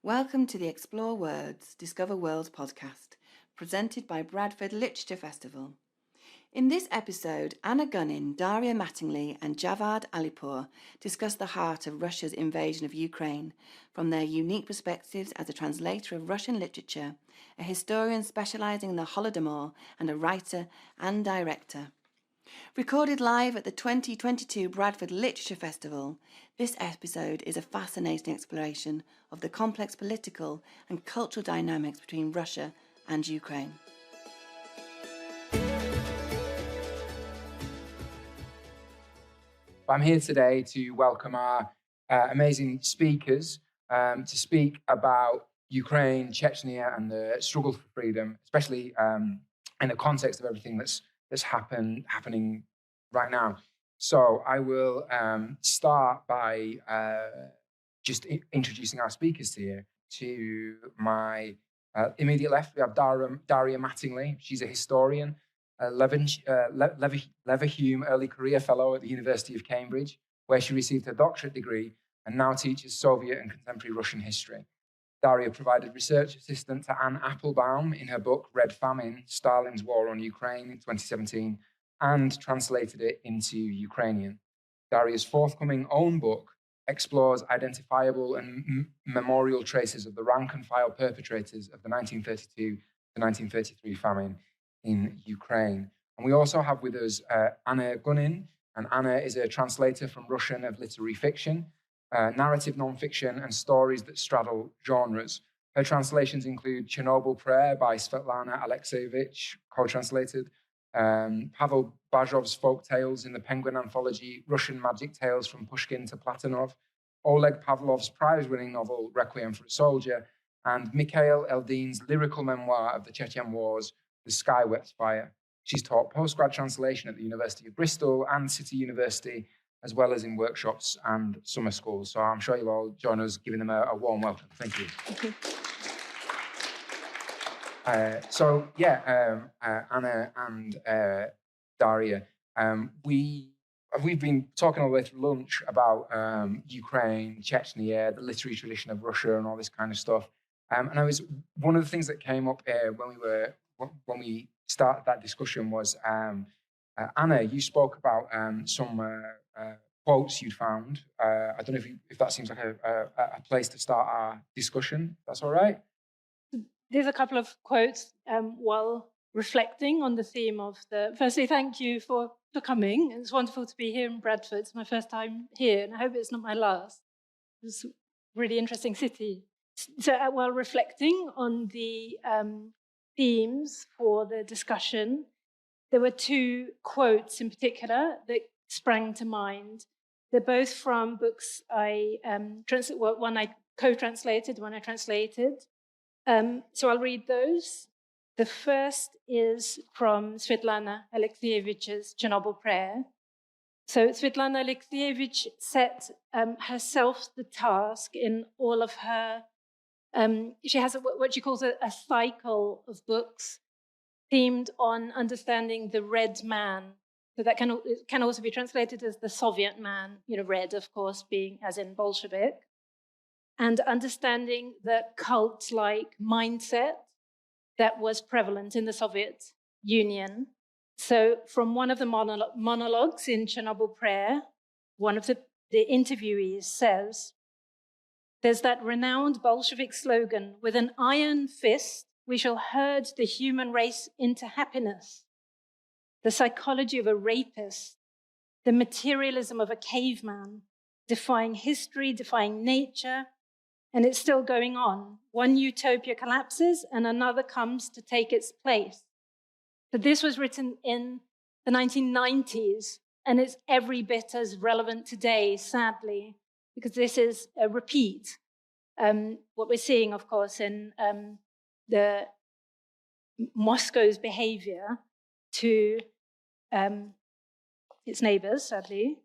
Welcome to the Explore Words, Discover Worlds podcast, presented by Bradford Literature Festival. In this episode, Anna Gunin, Daria Mattingly and Javaad Alipoor discuss the heart of Russia's invasion of Ukraine from their unique perspectives as a translator of Russian literature, a historian specialising in the Holodomor, and a writer and director. Recorded live at the 2022 Bradford Literature Festival, this episode is a fascinating exploration of the complex political and cultural dynamics between Russia and Ukraine. I'm here today to welcome our amazing speakers to speak about Ukraine, Chechnya, and the struggle for freedom, especially in the context of everything that's happening right now. So I will start by just introducing our speakers here. To my immediate left, we have Daria Mattingly. She's a historian, Leverhulme Early Career Fellow at the University of Cambridge, where she received her doctorate degree and now teaches Soviet and contemporary Russian history. Daria provided research assistant to Anne Applebaum in her book Red Famine, Stalin's War on Ukraine in 2017, and translated it into Ukrainian. Daria's forthcoming own book explores identifiable and memorial traces of the rank-and-file perpetrators of the 1932 to 1933 famine in Ukraine. And we also have with us Anna Gunin, and Anna is a translator from Russian of literary fiction, narrative nonfiction, and stories that straddle genres. Her translations include Chernobyl Prayer by Svetlana Alexievich, co-translated, Pavel Bajov's folk tales in the Penguin anthology, Russian magic tales from Pushkin to Platonov, Oleg Pavlov's prize-winning novel, Requiem for a Soldier, and Mikhail Eldin's lyrical memoir of the Chechen Wars, The Sky Wept Fire. She's taught postgrad translation at the University of Bristol and City University, as well as in workshops and summer schools. So I'm sure you'll all join us giving them a warm welcome. Thank you. Anna and Daria, we've been talking all the way through lunch about Ukraine, Chechnya, the literary tradition of Russia, and all this kind of stuff. And one of the things that came up when we started that discussion was Anna, you spoke about some quotes you'd found. I don't know if that seems like a place to start our discussion. That's all right. There's a couple of quotes while reflecting on the theme of firstly, thank you for coming. It's wonderful to be here in Bradford. It's my first time here, and I hope it's not my last. It's a really interesting city. So while reflecting on the themes for the discussion, there were two quotes in particular that sprang to mind. They're both from books one I co-translated, one I translated. So I'll read those. The first is from Svetlana Alexievich's Chernobyl Prayer. So Svetlana Alexievich set herself the task in all of her, she has what she calls a cycle of books themed on understanding the red man. So that can also be translated as the Soviet man, red, of course, being as in Bolshevik. And understanding the cult-like mindset that was prevalent in the Soviet Union. So from one of the monologues in Chernobyl Prayer, one of the interviewees says, "There's that renowned Bolshevik slogan, with an iron fist, we shall herd the human race into happiness. The psychology of a rapist, the materialism of a caveman, defying history, defying nature, and it's still going on. One utopia collapses and another comes to take its place." But this was written in the 1990s, and it's every bit as relevant today, sadly, because this is a repeat. What we're seeing, of course, in the Moscow's behavior to its neighbors, sadly.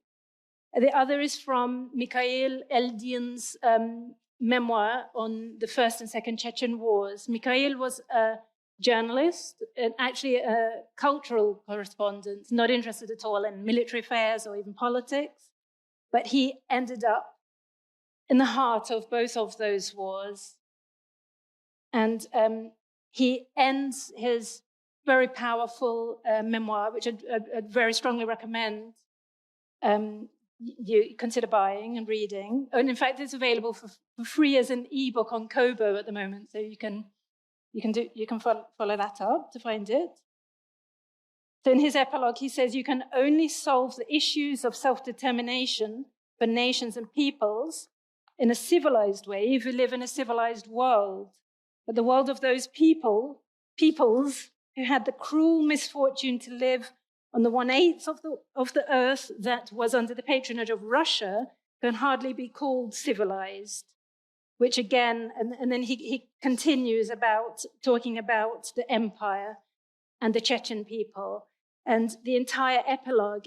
The other is from Mikhail Eldin's memoir on the First and Second Chechen Wars. Mikhail was a journalist and actually a cultural correspondent, not interested at all in military affairs or even politics. But he ended up in the heart of both of those wars And he ends his very powerful memoir, which I'd very strongly recommend you consider buying and reading. And in fact, it's available for free as an ebook on Kobo at the moment, so you can follow that up to find it. So in his epilogue, he says, you can only solve the issues of self-determination for nations and peoples in a civilized way if you live in a civilized world. But the world of those peoples who had the cruel misfortune to live on the 1/8 of the earth that was under the patronage of Russia can hardly be called civilized. Which again, and then he continues about talking about the empire and the Chechen people. And the entire epilogue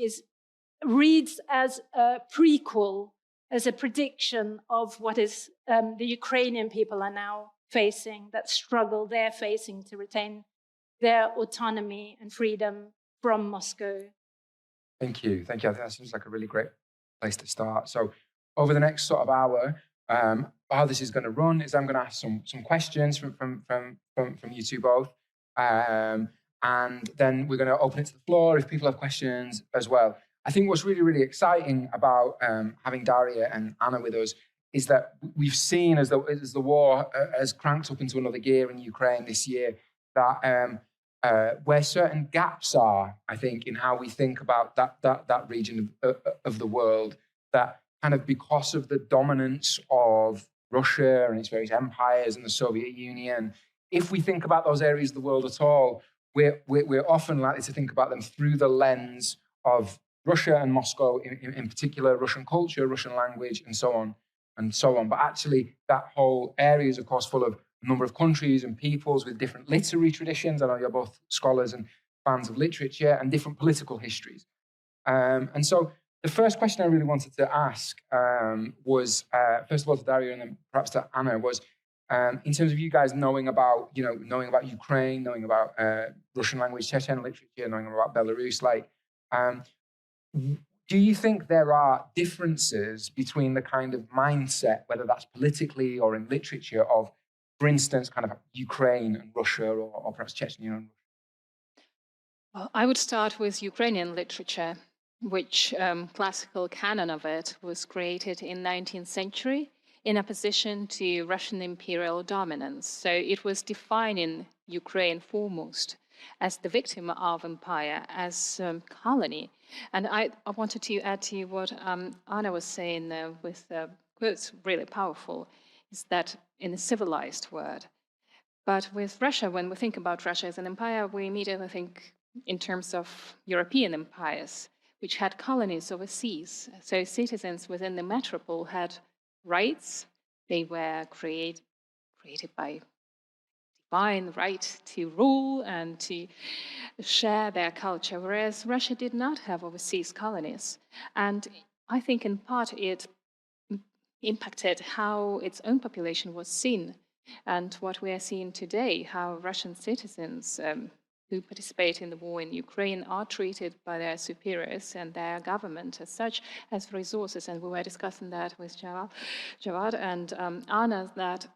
reads as a prequel, as a prediction of what is the Ukrainian people are now facing, that struggle they're facing to retain their autonomy and freedom from Moscow. Thank you. I think that seems like a really great place to start. So over the next sort of hour, how this is going to run is I'm going to ask some questions from you two both. And then we're going to open it to the floor if people have questions as well. I think what's really, really exciting about having Daria and Anna with us is that we've seen as the war has cranked up into another gear in Ukraine this year, that where certain gaps are, I think, in how we think about that region of the world, that kind of because of the dominance of Russia and its various empires and the Soviet Union, if we think about those areas of the world at all, we're often likely to think about them through the lens of Russia and Moscow, in particular, Russian culture, Russian language, and so on and so on. But actually, that whole area is, of course, full of a number of countries and peoples with different literary traditions. I know you're both scholars and fans of literature, and different political histories. And so the first question I really wanted to ask was, first of all, to Daria and then perhaps to Anna, was in terms of you guys knowing about Ukraine, knowing about Russian language, Chechen literature, knowing about Belarus, do you think there are differences between the kind of mindset, whether that's politically or in literature, of, for instance, kind of Ukraine and Russia, or perhaps Chechnya and Russia? Well, I would start with Ukrainian literature, which classical canon of it was created in 19th century in opposition to Russian imperial dominance. So it was defining Ukraine foremost as the victim of empire, as colony. And I wanted to add to what Anna was saying with quotes, really powerful, is that in a civilized world. But with Russia, when we think about Russia as an empire, we immediately think in terms of European empires, which had colonies overseas. So citizens within the metropole had rights. They were created by divine right to rule and to share their culture, whereas Russia did not have overseas colonies. And I think in part it impacted how its own population was seen. And what we are seeing today, how Russian citizens who participate in the war in Ukraine are treated by their superiors and their government as such, as resources. And we were discussing that with Javaad and Anna, that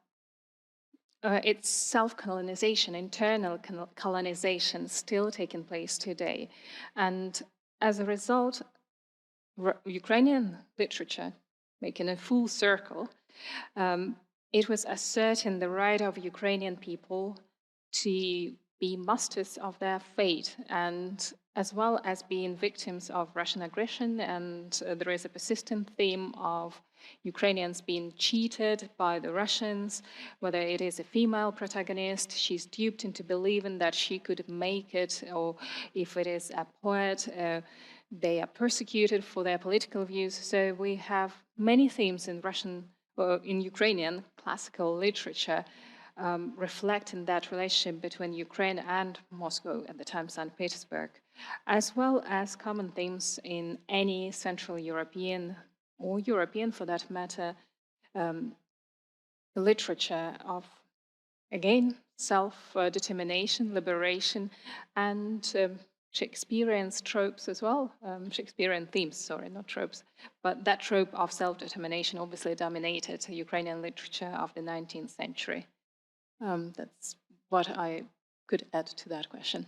it's self-colonization, internal colonization still taking place today. And as a result, Ukrainian literature, making a full circle, it was asserting the right of Ukrainian people to be masters of their fate, and as well as being victims of Russian aggression. And there is a persistent theme of Ukrainians being cheated by the Russians, whether it is a female protagonist, she's duped into believing that she could make it, or if it is a poet, they are persecuted for their political views. So we have many themes in in Ukrainian classical literature reflecting that relationship between Ukraine and Moscow, at the time St. Petersburg, as well as common themes in any Central European, or European for that matter, literature of, again, self-determination, liberation, and Shakespearean tropes as well, Shakespearean themes, sorry, not tropes, but that trope of self-determination obviously dominated Ukrainian literature of the 19th century. That's what I could add to that question.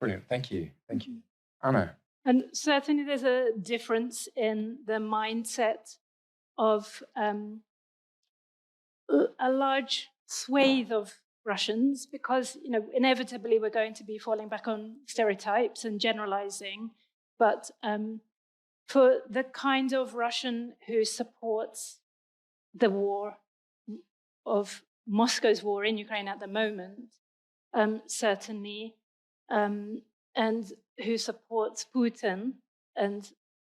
Brilliant. Thank you. Thank you. Anna? And certainly there's a difference in the mindset of a large swathe of Russians, because inevitably we're going to be falling back on stereotypes and generalizing. But for the kind of Russian who supports the war of Moscow's war in Ukraine at the moment, certainly, and who supports Putin,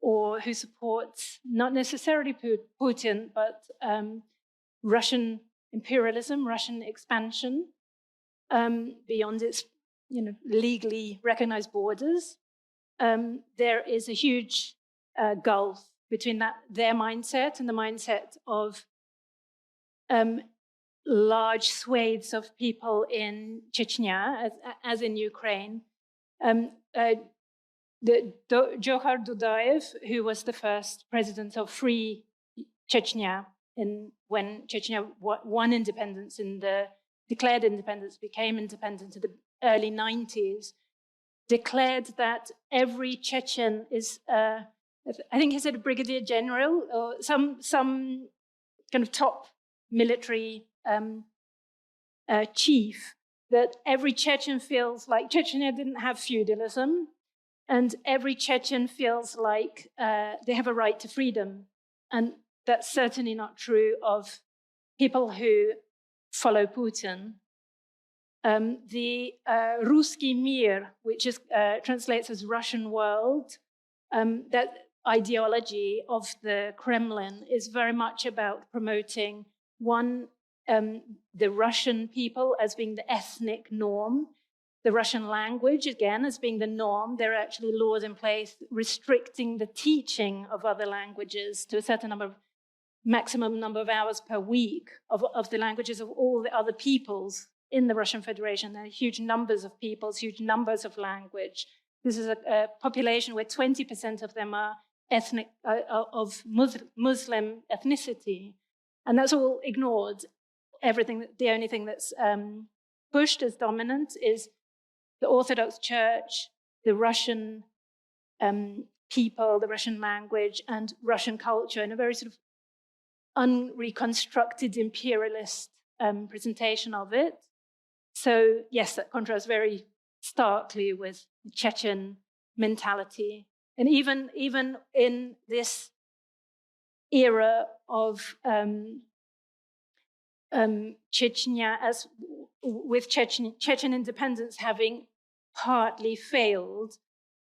or who supports not necessarily Putin, but Russian imperialism, Russian expansion beyond its legally recognized borders. There is a huge gulf between their mindset and the mindset of large swathes of people in Chechnya, as in Ukraine. Johar Dudayev, who was the first president of free Chechnya, when Chechnya won independence, declared independence, became independent in the early 90s, declared that every Chechen is, I think he said a brigadier general or some kind of top military chief, that every Chechen feels like Chechnya didn't have feudalism, and every Chechen feels like they have a right to freedom. And that's certainly not true of people who follow Putin. The Ruski Mir, which translates as Russian world, that ideology of the Kremlin is very much about promoting the Russian people as being the ethnic norm, the Russian language, again, as being the norm. There are actually laws in place restricting the teaching of other languages to a certain maximum number of hours per week of the languages of all the other peoples in the Russian Federation. There are huge numbers of peoples, huge numbers of language. This is a population where 20% of them are ethnic, of Muslim ethnicity. And that's all ignored. The only thing that's pushed as dominant is the Orthodox Church, the Russian people, the Russian language, and Russian culture in a very sort of unreconstructed imperialist presentation of it. So yes, that contrasts very starkly with the Chechen mentality. And even in this era of Chechnya, as with Chechen independence having partly failed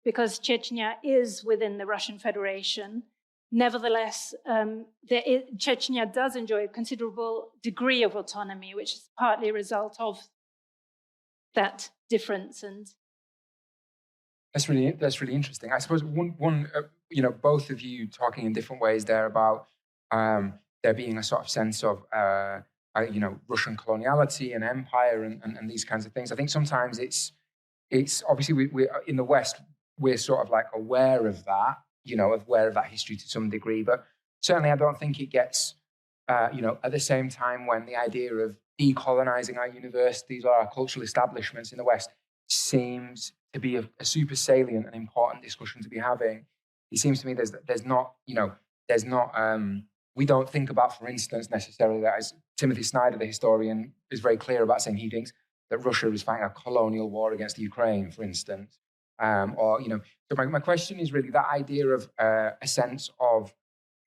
because Chechnya is within the Russian Federation, nevertheless, Chechnya does enjoy a considerable degree of autonomy, which is partly a result of that difference. And that's really interesting. I suppose one both of you talking in different ways there about there being a sort of sense of Russian coloniality and empire and these kinds of things. I think sometimes it's obviously we in the West, we're sort of like aware of that history to some degree, but certainly I don't think it gets at the same time when the idea of decolonizing our universities or our cultural establishments in the West seems to be a super salient and important discussion to be having. It seems to me there's not we don't think about, for instance, necessarily that, as Timothy Snyder, the historian, is very clear about saying, he thinks that Russia is fighting a colonial war against Ukraine, for instance. So my question is really that idea of a sense of,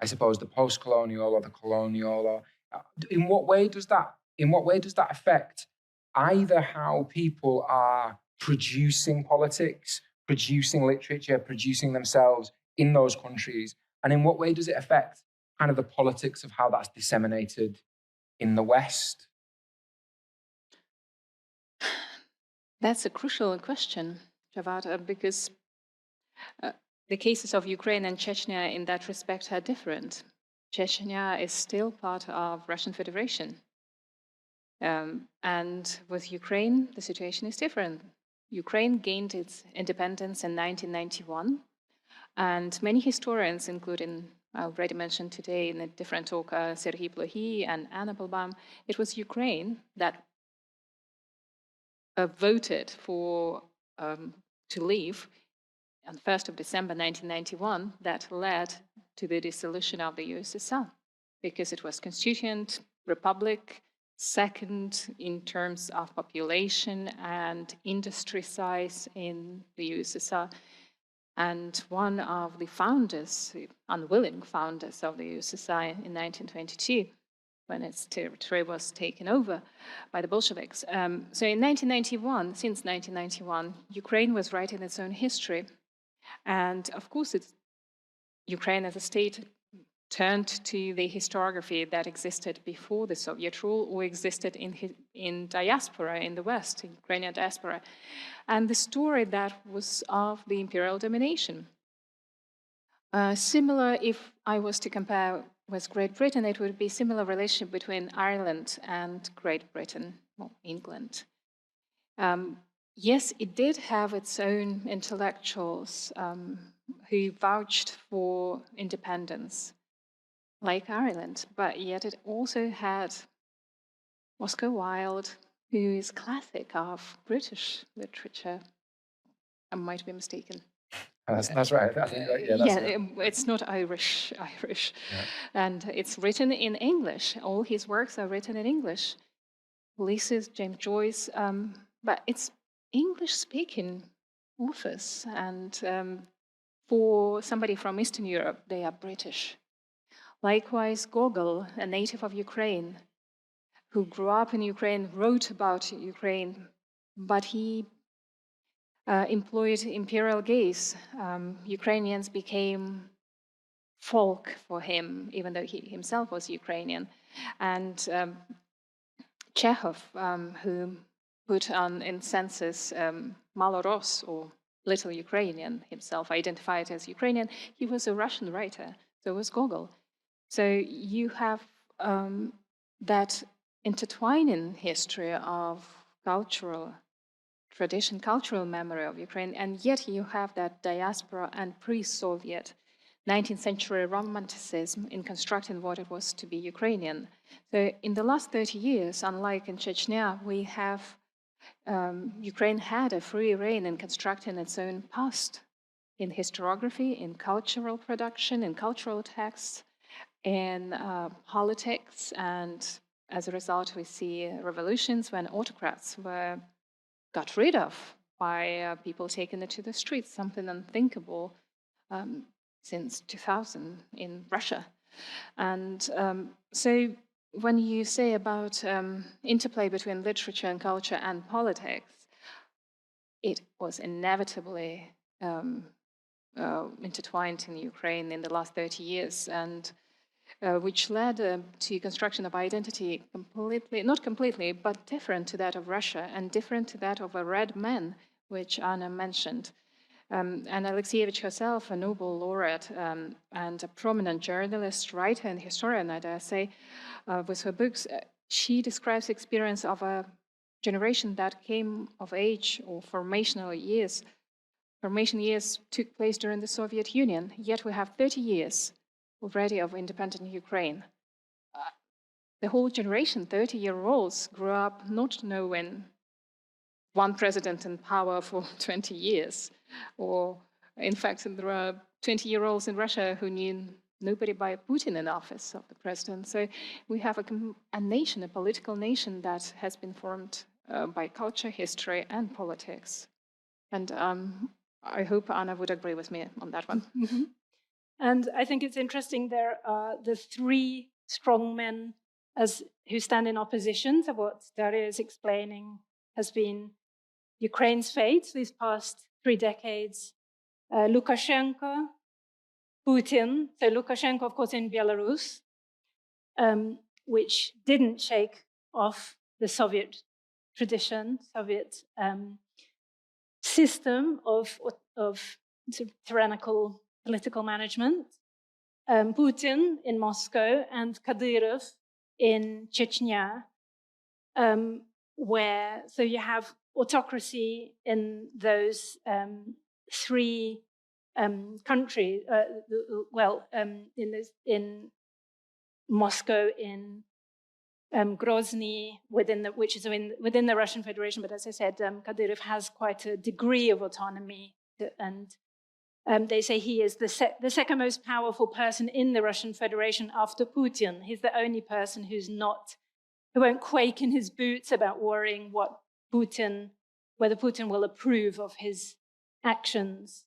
I suppose, the post-colonial or the colonial, or in what way does that affect either how people are producing politics, producing literature, producing themselves in those countries, and in what way does it affect kind of the politics of how that's disseminated in the West? That's a crucial question, Javaad, because the cases of Ukraine and Chechnya in that respect are different. Chechnya is still part of Russian Federation. And with Ukraine, the situation is different. Ukraine gained its independence in 1991, and many historians, including I already mentioned today in a different talk, Serhiy Plokhy and Anna Balbam, it was Ukraine that voted for to leave on 1st of December 1991, that led to the dissolution of the USSR, because it was constituent republic, second in terms of population and industry size in the USSR, and one of the founders, unwilling founders of the USSR in 1922, when its territory was taken over by the Bolsheviks. So in 1991, since 1991, Ukraine was writing its own history. And of course, Ukraine as a state turned to the historiography that existed before the Soviet rule or existed in diaspora in the West, in Ukrainian diaspora, and the story that was of the imperial domination. Similar, if I was to compare with Great Britain, it would be similar relationship between Ireland and Great Britain, or England. Yes, it did have its own intellectuals who vouched for independence, like Ireland, but yet it also had Oscar Wilde, who is classic of British literature. I might be mistaken. That's right. I think It's not Irish. Yeah. And it's written in English. All his works are written in English. Ulysses, James Joyce, but it's English-speaking authors. And for somebody from Eastern Europe, they are British. Likewise, Gogol, a native of Ukraine, who grew up in Ukraine, wrote about Ukraine, but he employed imperial gaze. Ukrainians became folk for him, even though he himself was Ukrainian. And Chekhov, who put on in census Maloros, or Little Ukrainian, himself identified as Ukrainian, he was a Russian writer, so was Gogol. So you have that intertwining history of cultural tradition, cultural memory of Ukraine, and yet you have that diaspora and pre-Soviet 19th century romanticism in constructing what it was to be Ukrainian. So in the last 30 years, unlike in Chechnya, we have Ukraine had a free reign in constructing its own past in historiography, in cultural production, in cultural texts, in politics, and as a result, we see revolutions when autocrats were got rid of by people taking it to the streets, something unthinkable since 2000 in Russia. And so when you say about interplay between literature and culture and politics, it was inevitably intertwined in Ukraine in the last 30 years, and which led to construction of identity completely, not completely, but different to that of Russia and different to that of a red man, which Anna mentioned. And Alexievich herself, a Nobel laureate and a prominent journalist, writer, and historian, I dare say, with her books, she describes the experience of a generation that came of age or formational years. Formation years took place during the Soviet Union, yet we have 30 years already of independent Ukraine. The whole generation, 30-year-olds, grew up not knowing one president in power for 20 years. Or, in fact, there are 20-year-olds in Russia who knew nobody by Putin in office of the president. So we have a nation, a political nation that has been formed by culture, history, and politics. And I hope Anna would agree with me on that one. Mm-hmm. And I think it's interesting there are the three strong men who stand in opposition to what Daria is explaining has been Ukraine's fate these past 3 decades. Lukashenko, Putin. So Lukashenko, of course, in Belarus, which didn't shake off the Soviet tradition, Soviet system of sort of tyrannical political management. Putin in Moscow and Kadyrov in Chechnya, where so you have autocracy in those 3 countries. In Moscow, in Grozny, which is within the Russian Federation. But as I said, Kadyrov has quite a degree of autonomy, and they say he is the second most powerful person in the Russian Federation after Putin. He's the only person who won't quake in his boots about worrying whether Putin will approve of his actions.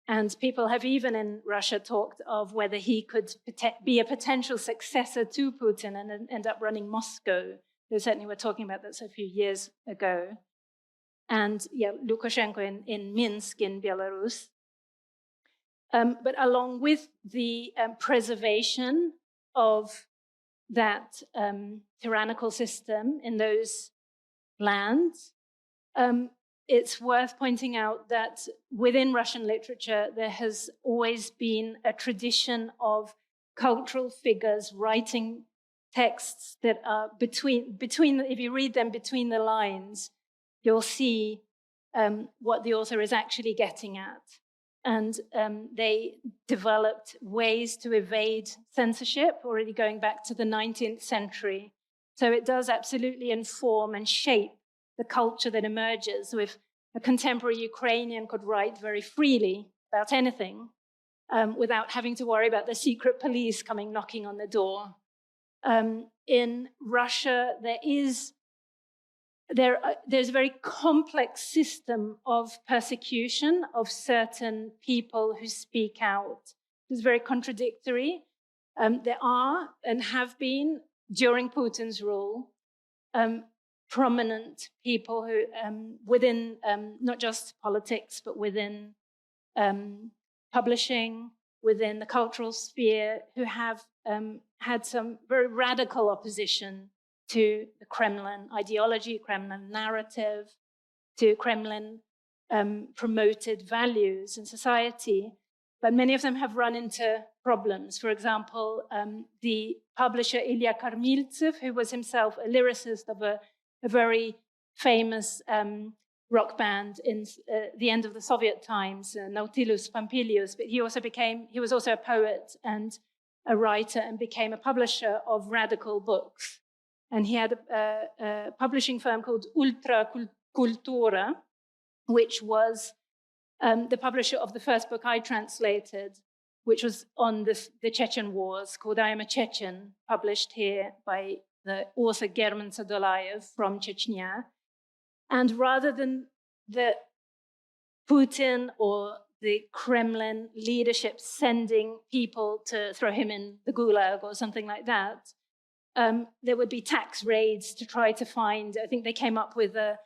And people have even in Russia talked of whether he could be a potential successor to Putin and end up running Moscow. They certainly were talking about this a few years ago. And Lukashenko in Minsk in Belarus. But along with the preservation of that tyrannical system in those lands, it's worth pointing out that within Russian literature, there has always been a tradition of cultural figures writing texts that are between. If you read them between the lines, you'll see what the author is actually getting at. And they developed ways to evade censorship, already going back to the 19th century. So it does absolutely inform and shape the culture that emerges. With a contemporary Ukrainian could write very freely about anything without having to worry about the secret police coming knocking on the door. In Russia, there's a very complex system of persecution of certain people who speak out. It's very contradictory. There are and have been, during Putin's rule, prominent people who, within not just politics, but within publishing, within the cultural sphere, who have had some very radical opposition to the Kremlin ideology, Kremlin narrative, to Kremlin promoted values in society. But many of them have run into problems. For example, the publisher Ilya Karmiltsev, who was himself a lyricist of a very famous rock band in the end of the Soviet times, Nautilus Pompilius, but he was also a poet and a writer and became a publisher of radical books. And he had a publishing firm called Ultra Cultura, which was the publisher of the first book I translated, which was on the Chechen wars, called I Am a Chechen, published here by the author German Sadolayev from Chechnya. And rather than the Putin or the Kremlin leadership sending people to throw him in the gulag or something like that, there would be tax raids to try to find, I think they came up with a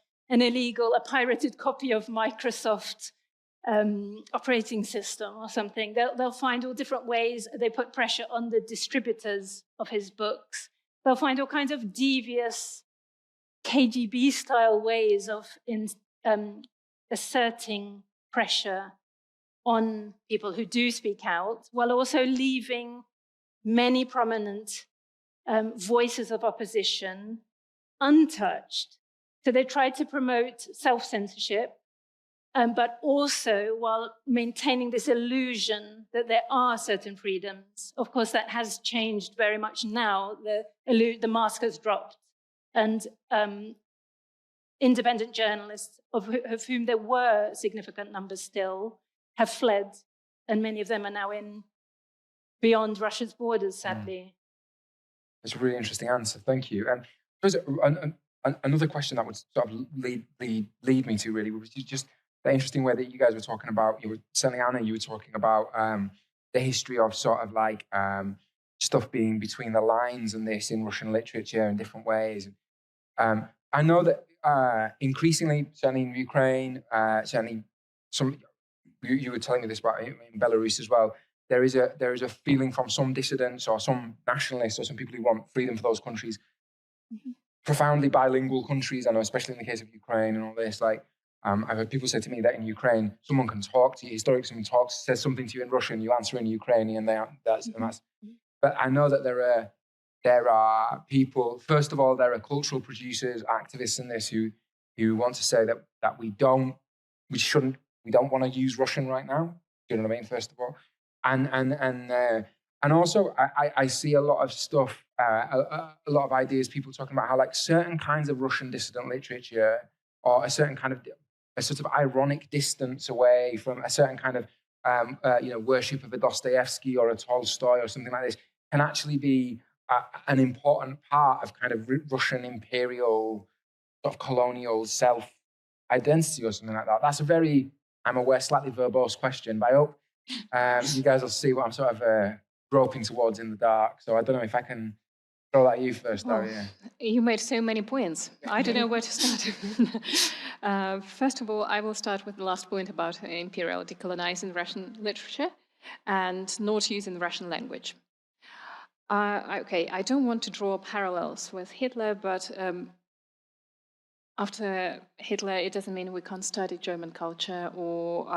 pirated copy of Microsoft operating system or something. They'll find all different ways. They put pressure on the distributors of his books. They'll find all kinds of devious KGB-style ways of asserting pressure on people who do speak out, while also leaving many prominent voices of opposition untouched. So they tried to promote self-censorship, but also while maintaining this illusion that there are certain freedoms. Of course, that has changed very much now. The mask has dropped. And independent journalists, of whom there were significant numbers still, have fled. And many of them are now beyond Russia's borders, sadly. That's a really interesting answer. Thank you. And another question that would sort of lead me to really was just the interesting way that you guys were talking about. You were certainly, Anna, you were talking about the history of sort of like stuff being between the lines and this in Russian literature in different ways. I know that increasingly, certainly in Ukraine, certainly you were telling me this about in Belarus as well. There is a feeling from some dissidents or some nationalists or some people who want freedom for those countries, profoundly bilingual countries. I know, especially in the case of Ukraine and all this. Like, I've heard people say to me that in Ukraine, someone can talk to you. Historically, someone says something to you in Russian, you answer in Ukrainian. That's. But I know that there are people. First of all, there are cultural producers, activists in this who want to say that we don't want to use Russian right now. Do you know what I mean? First of all, and And also, I see a lot of stuff, a lot of ideas, people talking about how like certain kinds of Russian dissident literature, or a certain kind of a sort of ironic distance away from a certain kind of worship of a Dostoevsky or a Tolstoy or something like this, can actually be an important part of kind of Russian imperial sort of colonial self-identity or something like that. That's a very, I'm aware, slightly verbose question, but I hope you guys will see what I'm sort of groping towards in the dark. So I don't know if I can throw that at you first, Daria. You made so many points. I don't know where to start. First of all, I will start with the last point about imperial decolonizing Russian literature and not using the Russian language. Okay, I don't want to draw parallels with Hitler, but after Hitler, it doesn't mean we can't study German culture or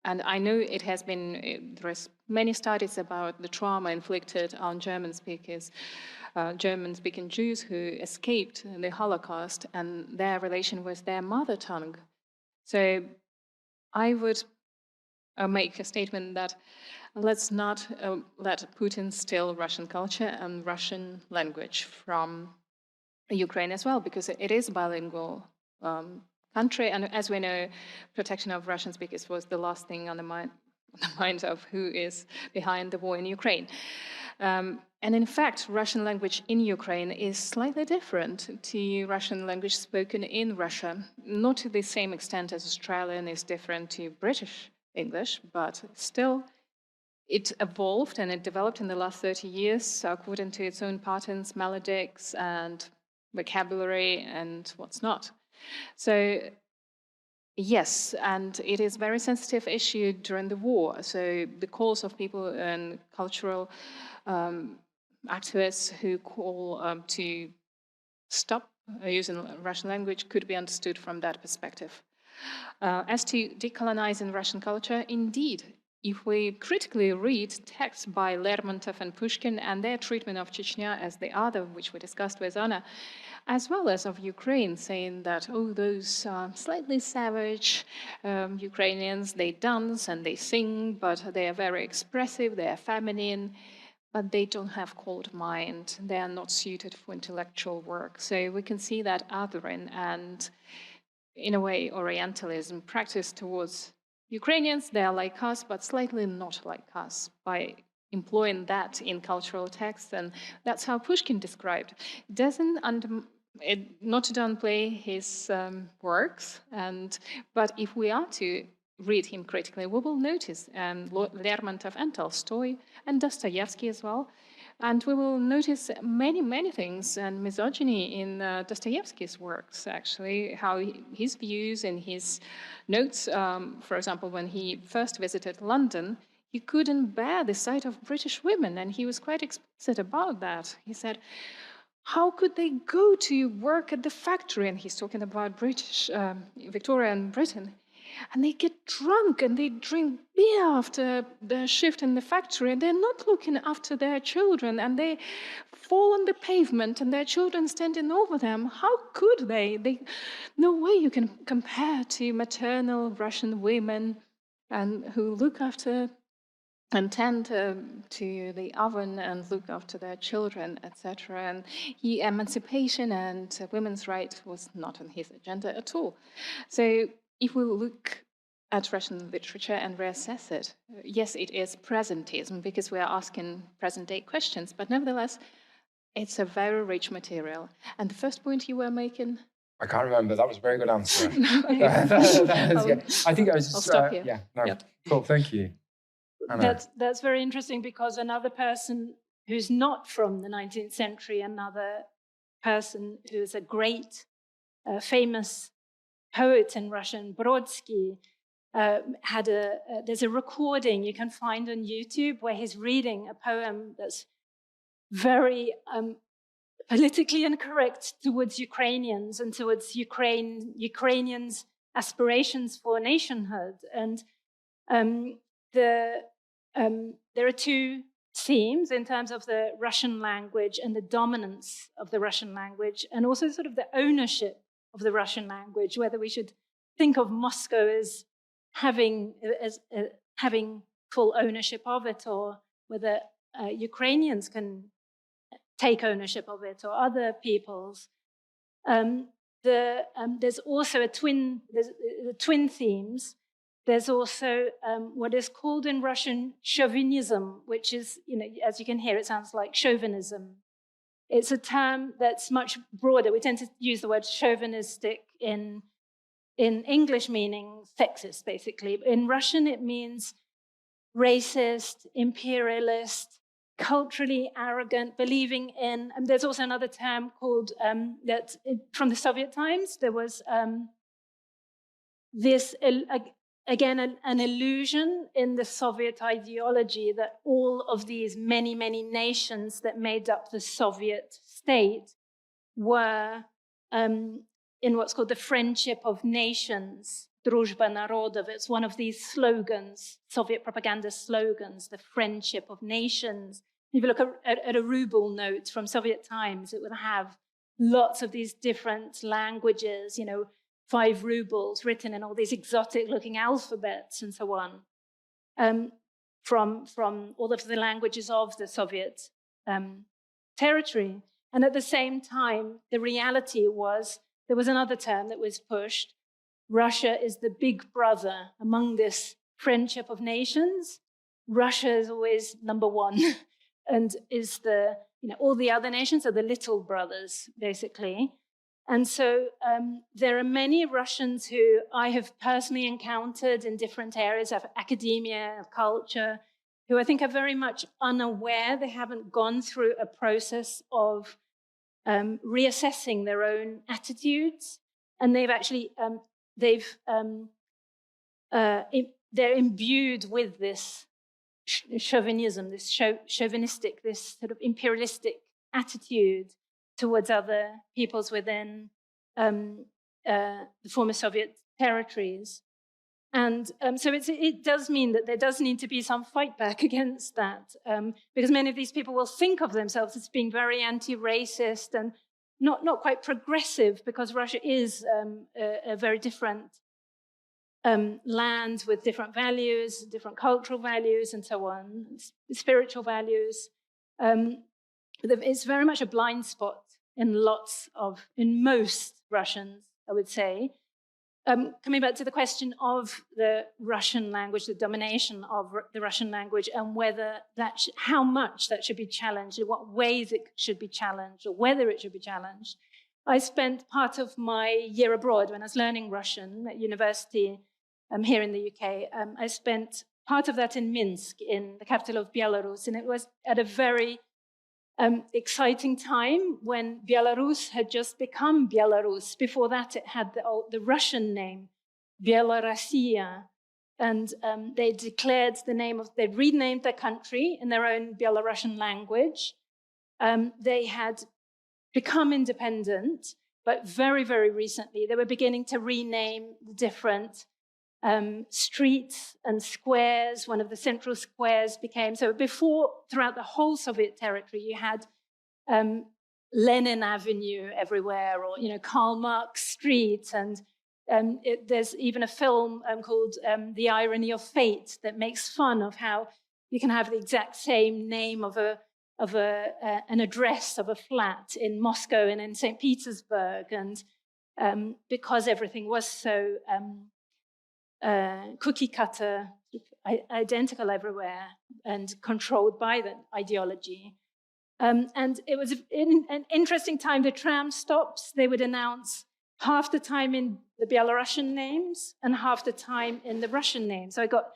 and I know it has been, there is many studies about the trauma inflicted on German-speaking Jews who escaped the Holocaust and their relation with their mother tongue. So I would make a statement that let's not let Putin steal Russian culture and Russian language from Ukraine as well, because it is a bilingual country, and as we know, protection of Russian speakers was the last thing on the mind of who is behind the war in Ukraine. And in fact, Russian language in Ukraine is slightly different to Russian language spoken in Russia, not to the same extent as Australian is different to British English, but still it evolved and it developed in the last 30 years according to its own patterns, melodics, and vocabulary, and what's not. So yes, and it is a very sensitive issue during the war. So the calls of people and cultural activists who call to stop using Russian language could be understood from that perspective. As to decolonizing Russian culture, indeed, if we critically read texts by Lermontov and Pushkin and their treatment of Chechnya as the other, which we discussed with Anna, as well as of Ukraine, saying that, oh, those slightly savage Ukrainians, they dance and they sing, but they are very expressive, they are feminine, but they don't have cold mind, they are not suited for intellectual work. So we can see that othering and, in a way, Orientalism practiced towards Ukrainians. They are like us, but slightly not like us, by employing that in cultural texts, and that's how Pushkin described. Not to downplay his works, but if we are to read him critically, we will notice Lermontov and Tolstoy and Dostoevsky as well, and we will notice many, many things and misogyny in Dostoevsky's works, actually, how his views and his notes, for example, when he first visited London, he couldn't bear the sight of British women, and he was quite explicit about that. He said, how could they go to work at the factory? And he's talking about British, Victoria and Britain. And they get drunk and they drink beer after the shift in the factory, and they're not looking after their children, and they fall on the pavement and their children standing over them. How could they? No way you can compare to maternal Russian women and who look after and tend to the oven and look after their children, etc. And emancipation and women's rights was not on his agenda at all. So if we look at Russian literature and reassess it, yes, it is presentism because we are asking present-day questions, but nevertheless, it's a very rich material. And the first point you were making? I can't remember. That was a very good answer. Yeah. I think I was just... I'll stop here. Yeah, no. Yep. Cool, thank you. That's very interesting, because another person who's not from the 19th century, another person who is a great, famous poet in Russian, Brodsky, there's a recording you can find on YouTube where he's reading a poem that's very politically incorrect towards Ukrainians and towards Ukrainians' aspirations for nationhood. And there are two themes in terms of the Russian language and the dominance of the Russian language, and also sort of the ownership of the Russian language, whether we should think of Moscow as having full ownership of it, or whether Ukrainians can take ownership of it or other peoples. There's also twin themes. There's also what is called in Russian chauvinism, which is, as you can hear, it sounds like chauvinism. It's a term that's much broader. We tend to use the word chauvinistic in English, meaning sexist, basically. In Russian, it means racist, imperialist, culturally arrogant, believing in. And there's also another term called that from the Soviet times. There was this again an illusion in the Soviet ideology that all of these many nations that made up the Soviet state were in what's called the friendship of nations. Дружба народов. It's one of these slogans, Soviet propaganda slogans, the friendship of nations. If you look at a ruble note from Soviet times, it would have lots of these different languages, 5 rubles written in all these exotic looking alphabets and so on, from all of the languages of the Soviet territory. And at the same time, the reality was, there was another term that was pushed. Russia is the big brother among this friendship of nations. Russia is always number one and is all the other nations are the little brothers, basically. And so there are many Russians who I have personally encountered in different areas of academia, of culture, who I think are very much unaware. They haven't gone through a process of reassessing their own attitudes. And they've actually, they're imbued with this chauvinism, this chauvinistic, this sort of imperialistic attitude towards other peoples within the former Soviet territories. And so it does mean that there does need to be some fight back against that, because many of these people will think of themselves as being very anti-racist and not quite progressive, because Russia is a very different land with different values, different cultural values, and so on, spiritual values. It's very much a blind spot in most Russians, I would say. Coming back to the question of the Russian language, the domination of the Russian language, and whether how much that should be challenged, in what ways it should be challenged, or whether it should be challenged. I spent part of my year abroad when I was learning Russian at university here in the UK. I spent part of that in Minsk, in the capital of Belarus, and it was at a very exciting time when Belarus had just become Belarus. Before that, it had the Russian name, Belarusia. And they declared they renamed their country in their own Belarusian language. They had become independent, but very, very recently, they were beginning to rename the different streets and squares. One of the central squares became, so before, throughout the whole Soviet territory, you had Lenin Avenue everywhere, or Karl Marx Street, and there's even a film called The Irony of Fate that makes fun of how you can have the exact same name of an address of a flat in Moscow and in St. Petersburg, and because everything was so cookie cutter, identical everywhere, and controlled by the ideology. And it was an interesting time. The tram stops, they would announce half the time in the Belarusian names and half the time in the Russian names. So I got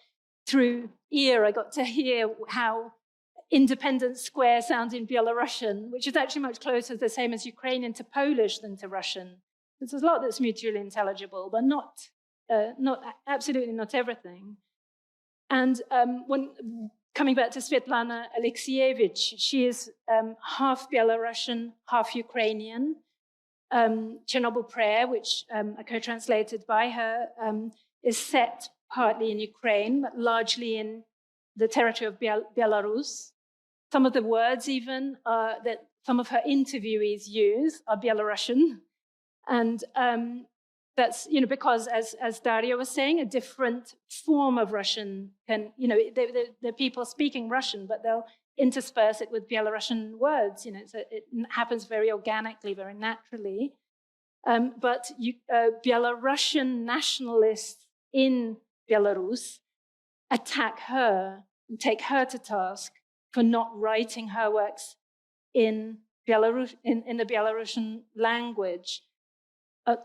to hear how Independence Square sounds in Belarusian, which is actually much closer, the same as Ukrainian to Polish than to Russian. There's a lot that's mutually intelligible, but absolutely not everything. And when coming back to Svetlana Alexievich, she is half Belarusian, half Ukrainian. Chernobyl Prayer, which I co-translated by her, is set partly in Ukraine, but largely in the territory of Belarus. Some of the words even that some of her interviewees use are Belarusian. And that's, because as Daria was saying, a different form of Russian can, the people speaking Russian, but they'll intersperse it with Belarusian words. It happens very organically, very naturally. But Belarusian nationalists in Belarus attack her and take her to task for not writing her works in Belarus in the Belarusian language.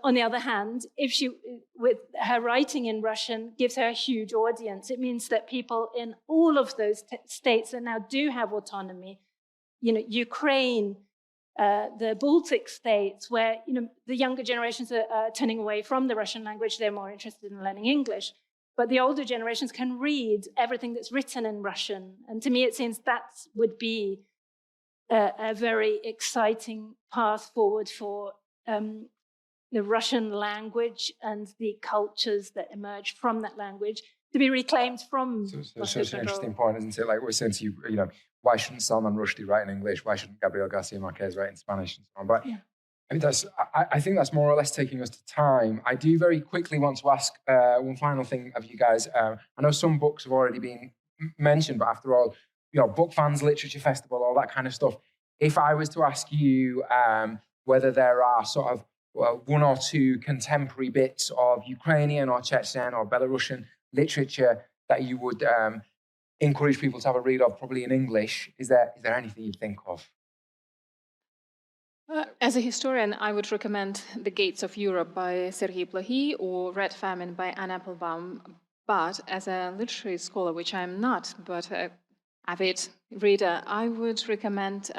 On the other hand, if she, with her writing in Russian, gives her a huge audience, it means that people in all of those states that now do have autonomy, Ukraine, the Baltic states, where the younger generations are turning away from the Russian language, they're more interested in learning English. But the older generations can read everything that's written in Russian. And to me, it seems that would be a very exciting path forward for the Russian language and the cultures that emerge from that language to be reclaimed from. So it's an interesting point, isn't it? Like we're saying to you, why shouldn't Salman Rushdie write in English? Why shouldn't Gabriel Garcia Marquez write in Spanish and so on? But yeah. I think that's more or less taking us to time. I do very quickly want to ask one final thing of you guys. I know some books have already been mentioned, but after all, book fans, literature festival, all that kind of stuff. If I was to ask you whether there are sort of one or two contemporary bits of Ukrainian or Chechen or Belarusian literature that you would encourage people to have a read of, probably in English, is there anything you think of? As a historian, I would recommend The Gates of Europe by Sergei Plokhy or Red Famine by Anne Applebaum. But as a literary scholar, which I'm not, but an avid reader, I would recommend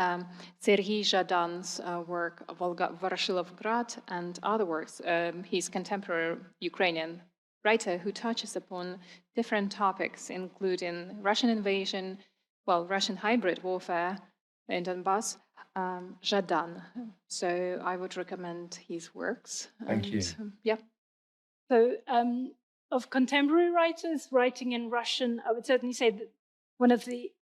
Sergei Zhadan's work, Voroshilovgrad, and other works. He's contemporary Ukrainian writer who touches upon different topics, including Russian invasion, Russian hybrid warfare in Donbass, Zhadan. So I would recommend his works. Thank you. Yeah. So of contemporary writers writing in Russian, I would certainly say that one of the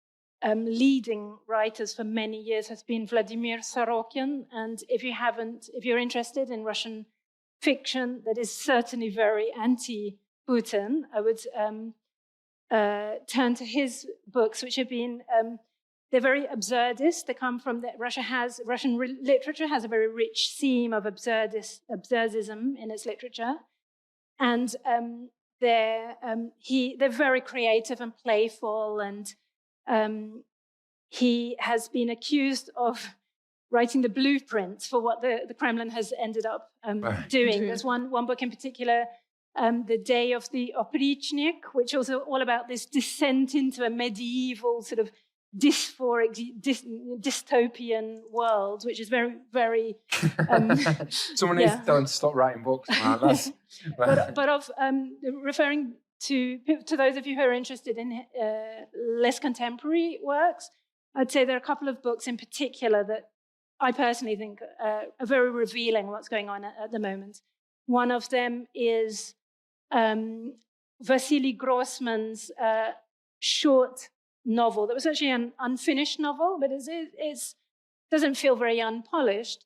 leading writers for many years has been Vladimir Sorokin. And if you're interested in Russian fiction that is certainly very anti-Putin, I would turn to his books, which have been, they're very absurdist. They come from Russian literature has a very rich theme of absurdism in its literature. And they're very creative and playful, and he has been accused of writing the blueprints for what the Kremlin has ended up doing. There's one book in particular, The Day of the Oprichnik, which was all about this descent into a medieval sort of dysphoric, dystopian world, which is very, very... Someone needs to tell him to stop writing books, man. But of referring to those of you who are interested in less contemporary works, I'd say there are a couple of books in particular that I personally think are very revealing what's going on at the moment. One of them is Vasily Grossman's short novel that was actually an unfinished novel, but it doesn't feel very unpolished,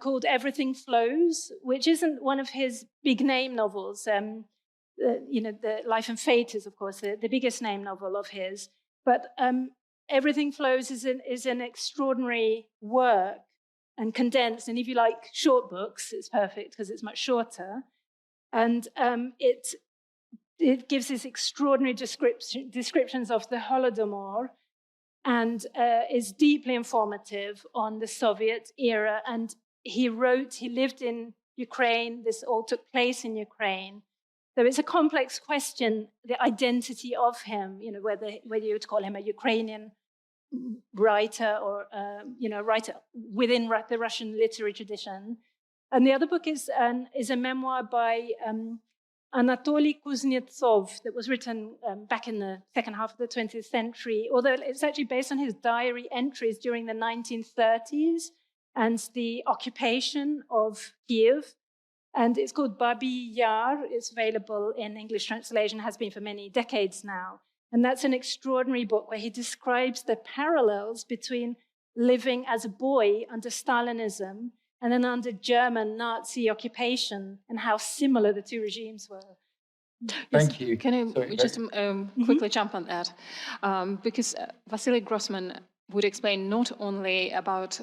called Everything Flows, which isn't one of his big name novels. The Life and Fate is, of course, the biggest name novel of his. But Everything Flows is an extraordinary work and condensed. And if you like short books, it's perfect because it's much shorter. And it gives this extraordinary descriptions of the Holodomor, and is deeply informative on the Soviet era. And he lived in Ukraine. This all took place in Ukraine. So it's a complex question, the identity of him, whether you would call him a Ukrainian writer or, a writer within the Russian literary tradition. And the other book is a memoir by Anatoly Kuznetsov that was written back in the second half of the 20th century, although it's actually based on his diary entries during the 1930s and the occupation of Kiev. And it's called Babi Yar. It's available in English translation, has been for many decades now. And that's an extraordinary book where he describes the parallels between living as a boy under Stalinism and then under German Nazi occupation, and how similar the two regimes were. Thank you. Can I Sorry, just quickly jump on that? Because Vasily Grossman would explain not only about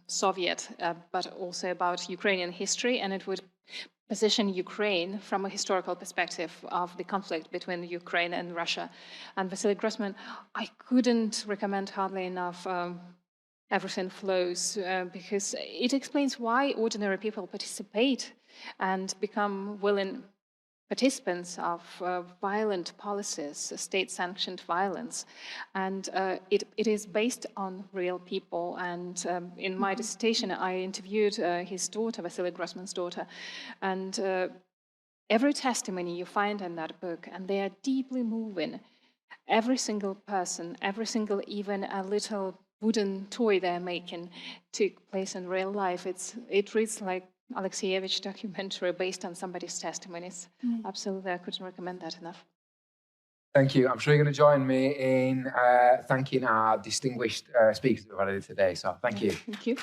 Soviet, but also about Ukrainian history, and it would position Ukraine from a historical perspective of the conflict between Ukraine and Russia. And Vasily Grossman, I couldn't recommend hardly enough Everything Flows, because it explains why ordinary people participate and become willing participants of violent policies, state-sanctioned violence. And it is based on real people. And in my dissertation, I interviewed his daughter, Vasily Grossman's daughter, and every testimony you find in that book, and they are deeply moving. Every single person, every single, even a little wooden toy they're making took place in real life. It reads like Alexievich documentary based on somebody's testimonies. Absolutely, I couldn't recommend that enough. Thank you. I'm sure you're going to join me in thanking our distinguished speakers that we've had today. So thank you. Thank you.